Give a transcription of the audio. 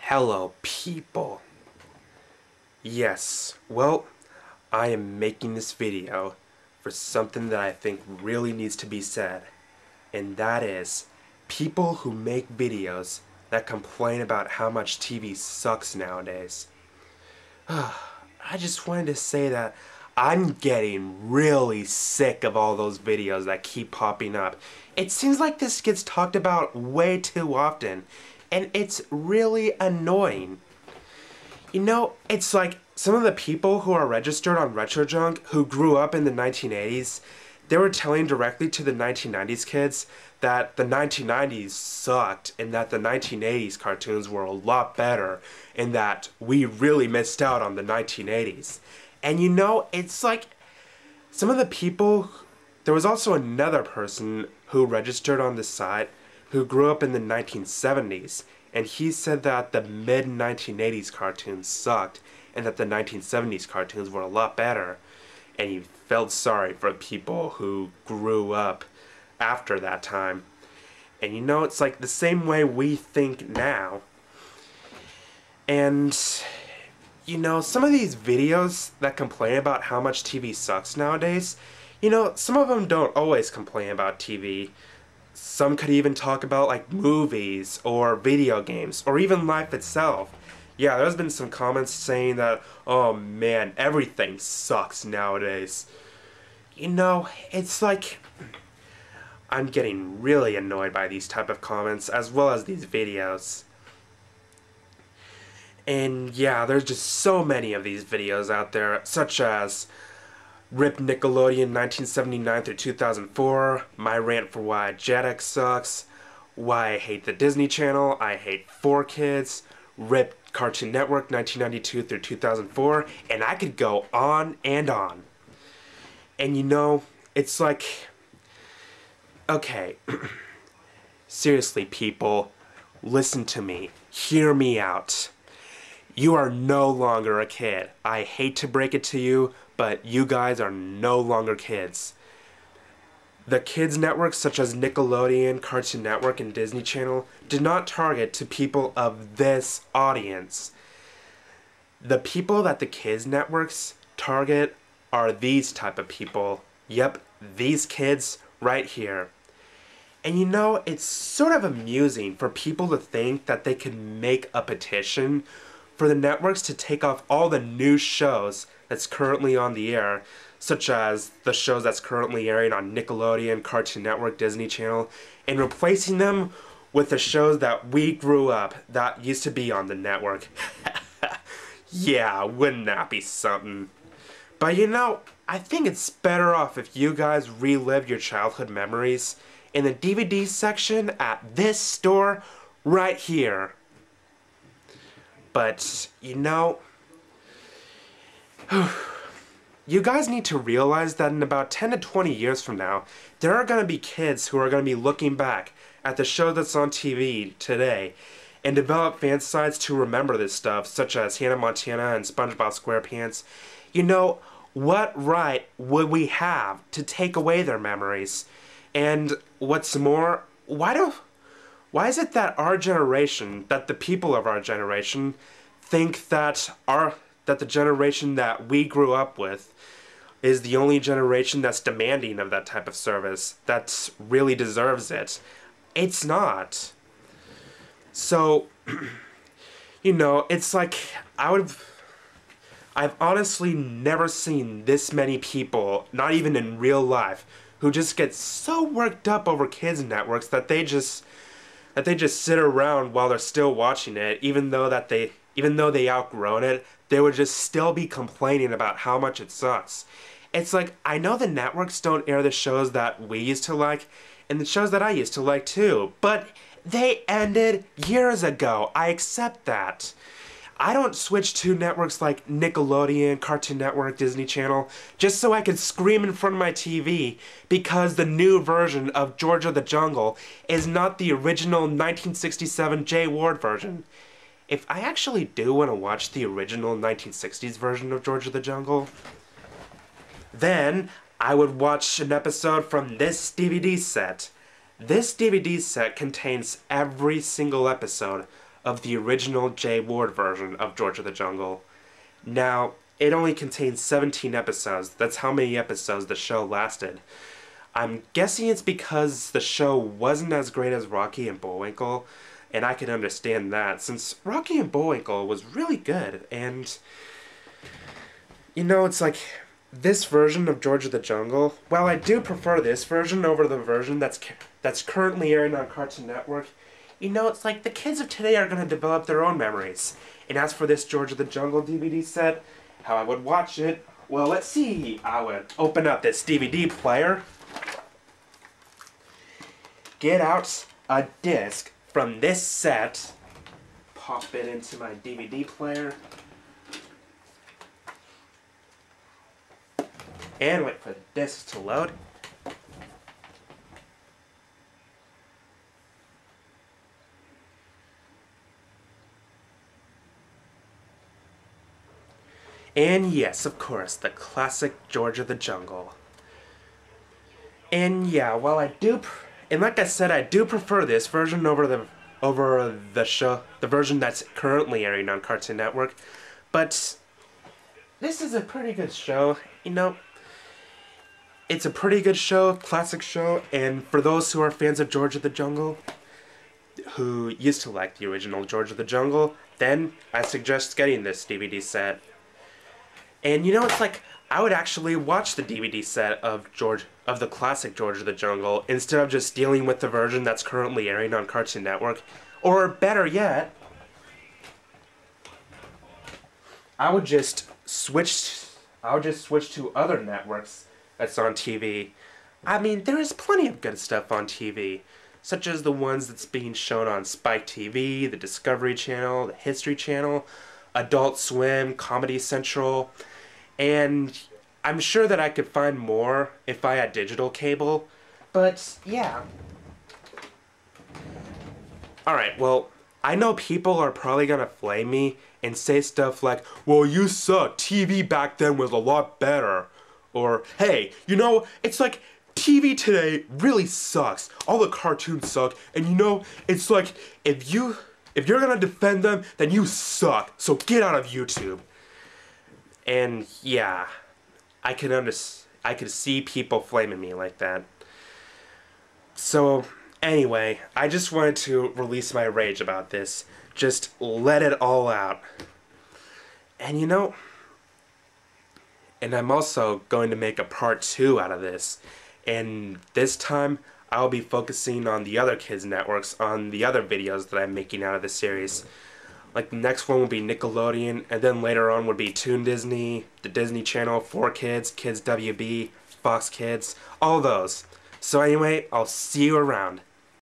Hello, people. Yes, well, I am making this video for something that I think really needs to be said, and that is people who make videos that complain about how much TV sucks nowadays. I just wanted to say that I'm getting really sick of all those videos that keep popping up. It seems like this gets talked about way too often, and it's really annoying. You know, it's like some of the people who are registered on RetroJunk who grew up in the 1980s, they were telling directly to the 1990s kids that the 1990s sucked and that the 1980s cartoons were a lot better and that we really missed out on the 1980s. And you know, it's like some of the people, there was also another person who registered on the site who grew up in the 1970s, and he said that the mid-1980s cartoons sucked and that the 1970s cartoons were a lot better, and he felt sorry for people who grew up after that time. And you know, it's like the same way we think now. And you know, some of these videos that complain about how much TV sucks nowadays, you know, some of them don't always complain about TV. Some could even talk about like movies or video games or even life itself. Yeah, there's been some comments saying that, oh man, everything sucks nowadays. You know, it's like I'm getting really annoyed by these type of comments as well as these videos. And yeah, there's just so many of these videos out there, such as RIP Nickelodeon 1979 through 2004, my rant for why Jetix sucks, why I hate the Disney Channel, I hate 4Kids, RIP Cartoon Network 1992 through 2004, and I could go on and on. And you know, it's like, okay, seriously people, listen to me, hear me out. You are no longer a kid. I hate to break it to you, but you guys are no longer kids. The kids networks such as Nickelodeon, Cartoon Network, and Disney Channel do not target to people of this audience. The people that the kids networks target are these type of people. Yep, these kids right here. And you know, it's sort of amusing for people to think that they can make a petition for the networks to take off all the new shows that's currently on the air, such as the shows that's currently airing on Nickelodeon, Cartoon Network, Disney Channel, and replacing them with the shows that we grew up that used to be on the network. Yeah, wouldn't that be something? But you know, I think it's better off if you guys relive your childhood memories in the DVD section at this store right here. But, you know, you guys need to realize that in about 10 to 20 years from now, there are going to be kids who are going to be looking back at the show that's on TV today and develop fan sites to remember this stuff, such as Hannah Montana and SpongeBob SquarePants. You know, what right would we have to take away their memories? And what's more, why is it that our generation, that the people of our generation, think that the generation that we grew up with is the only generation that's demanding of that type of service, that really deserves it? It's not. So, you know, it's like, I've honestly never seen this many people, not even in real life, who just get so worked up over kids networks that they just sit around while they're still watching it, even though they outgrown it, they would just still be complaining about how much it sucks. It's like, I know the networks don't air the shows that we used to like, and the shows that I used to like too, but they ended years ago. I accept that. I don't switch to networks like Nickelodeon, Cartoon Network, Disney Channel, just so I could scream in front of my TV because the new version of George of the Jungle is not the original 1967 Jay Ward version. If I actually do want to watch the original 1960s version of George of the Jungle, then I would watch an episode from this DVD set. This DVD set contains every single episode of the original J Ward version of George of the Jungle. Now, it only contains 17 episodes. That's how many episodes the show lasted. I'm guessing it's because the show wasn't as great as Rocky and Bullwinkle, and I can understand that, since Rocky and Bullwinkle was really good, and you know, it's like, this version of George of the Jungle, while I do prefer this version over the version that's currently airing on Cartoon Network, you know, it's like the kids of today are going to develop their own memories. And as for this George of the Jungle DVD set, how I would watch it, well, let's see. I would open up this DVD player, get out a disc from this set, pop it into my DVD player, and wait for the disc to load. And yes, of course, the classic George of the Jungle. And yeah, while I do, and like I said, I do prefer this version over the version that's currently airing on Cartoon Network. But this is a pretty good show, you know. It's a pretty good show, classic show, and for those who are fans of George of the Jungle, who used to like the original George of the Jungle, then I suggest getting this DVD set. And you know, it's like, I would actually watch the DVD set of the classic George of the Jungle instead of just dealing with the version that's currently airing on Cartoon Network. Or better yet, I would just switch to other networks that's on TV. I mean, there is plenty of good stuff on TV, such as the ones that's being shown on Spike TV, the Discovery Channel, the History Channel, Adult Swim, Comedy Central, and I'm sure that I could find more if I had digital cable, but yeah. Alright, well, I know people are probably gonna flame me and say stuff like, well, you suck, TV back then was a lot better. Or, hey, you know, it's like, TV today really sucks. All the cartoons suck, and you know, it's like, if you're gonna defend them, then you suck, so get out of YouTube. And yeah, I could see people flaming me like that. So anyway, I just wanted to release my rage about this. Just let it all out. And you know, and I'm also going to make a part 2 out of this. And this time, I'll be focusing on the other kids' networks, on the other videos that I'm making out of this series. Like, the next one will be Nickelodeon, and then later on would be Toon Disney, the Disney Channel, 4Kids, Kids WB, Fox Kids, all those. So anyway, I'll see you around.